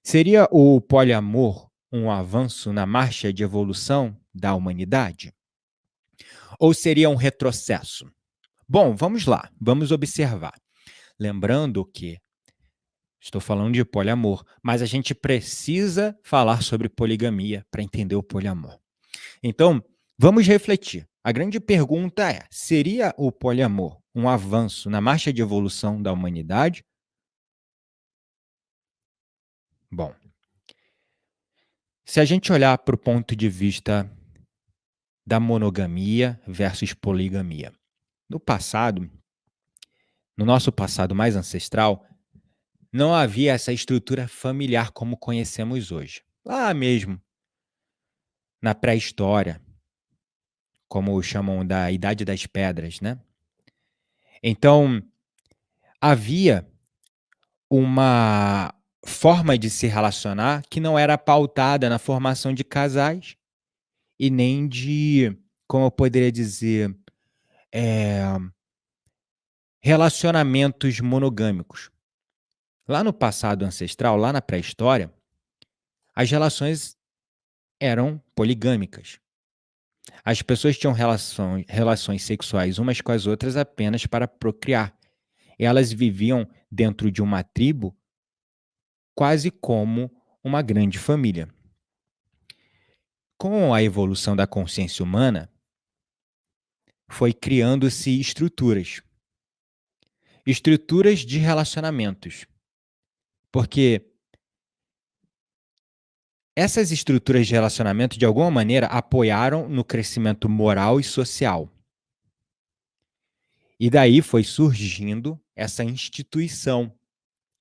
Seria o poliamor um avanço na marcha de evolução da humanidade? Ou seria um retrocesso? Bom, vamos lá, vamos observar. Lembrando que estou falando de poliamor, mas a gente precisa falar sobre poligamia para entender o poliamor. Então, vamos refletir. A grande pergunta é: seria o poliamor um avanço na marcha de evolução da humanidade? Bom, se a gente olhar para o ponto de vista da monogamia versus poligamia. No passado, no nosso passado mais ancestral, não havia essa estrutura familiar como conhecemos hoje. Lá mesmo, na pré-história, como chamam da Idade das Pedras, né? Então, havia uma forma de se relacionar que não era pautada na formação de casais e nem de, como eu poderia dizer, eh, relacionamentos monogâmicos. Lá no passado ancestral, lá na pré-história, as relações eram poligâmicas. As pessoas tinham relações sexuais umas com as outras apenas para procriar. Elas viviam dentro de uma tribo quase como uma grande família. Com a evolução da consciência humana, foi criando-se estruturas de relacionamentos. Porque essas estruturas de relacionamento, de alguma maneira, apoiaram no crescimento moral e social. E daí foi surgindo essa instituição,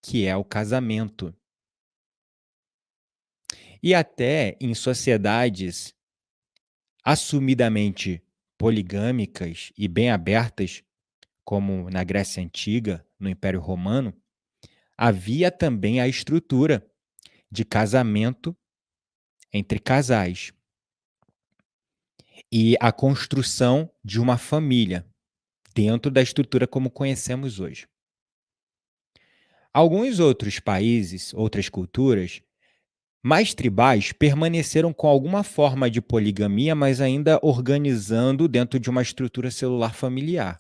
que é o casamento. E até em sociedades assumidamente poligâmicas e bem abertas, como na Grécia Antiga, no Império Romano, havia também a estrutura de casamento entre casais e a construção de uma família dentro da estrutura como conhecemos hoje. Alguns outros países, outras culturas, mais tribais, permaneceram com alguma forma de poligamia, mas ainda organizando dentro de uma estrutura celular familiar.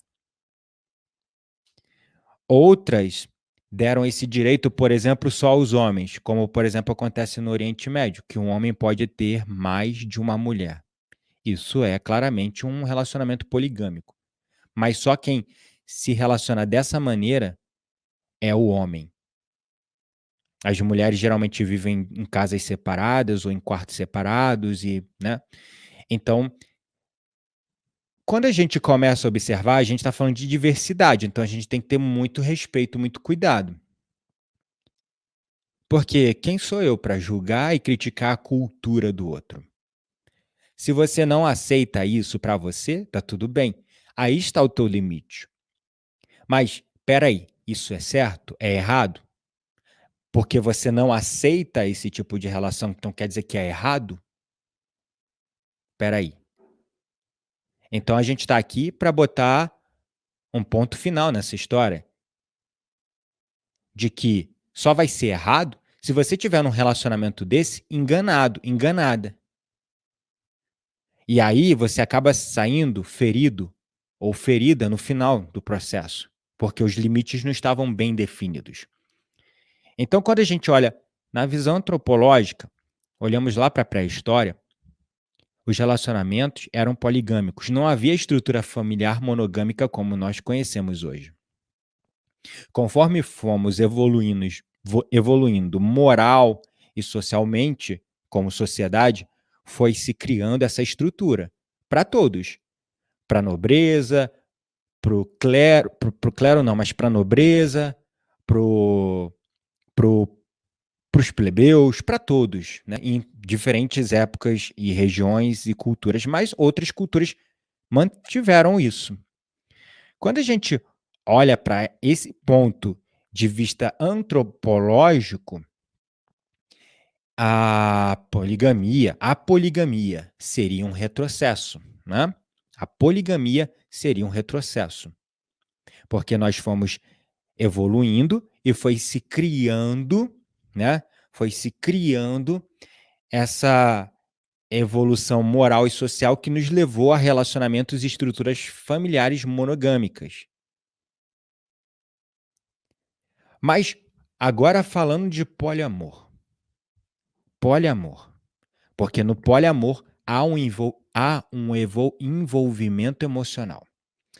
Outras deram esse direito, por exemplo, só aos homens, como, por exemplo, acontece no Oriente Médio, que um homem pode ter mais de uma mulher. Isso é claramente um relacionamento poligâmico. Mas só quem se relaciona dessa maneira é o homem. As mulheres geralmente vivem em casas separadas ou em quartos separados né? Então, quando a gente começa a observar, a gente está falando de diversidade, então a gente tem que ter muito respeito, muito cuidado. Porque quem sou eu para julgar e criticar a cultura do outro? Se você não aceita isso para você, tá tudo bem. Aí está o teu limite. Mas, espera aí, isso é certo? É errado? Porque você não aceita esse tipo de relação, então quer dizer que é errado? Espera aí. Então a gente está aqui para botar um ponto final nessa história. De que só vai ser errado se você tiver num relacionamento desse enganado, enganada. E aí você acaba saindo ferido ou ferida no final do processo, porque os limites não estavam bem definidos. Então, quando a gente olha na visão antropológica, olhamos lá para a pré-história, os relacionamentos eram poligâmicos, não havia estrutura familiar monogâmica como nós conhecemos hoje. Conforme fomos evoluindo moral e socialmente, como sociedade, foi se criando essa estrutura para todos, para a nobreza, para o clero não, mas para a nobreza, para os plebeus, para todos, né? Em diferentes épocas e regiões e culturas, mas outras culturas mantiveram isso. Quando a gente olha para esse ponto de vista antropológico, a poligamia seria um retrocesso, né? A poligamia seria um retrocesso, porque nós fomos evoluindo e foi se criando, né? foi se criando essa evolução moral e social que nos levou a relacionamentos e estruturas familiares monogâmicas. Mas agora falando de poliamor. Poliamor. Porque no poliamor há um envolvimento emocional.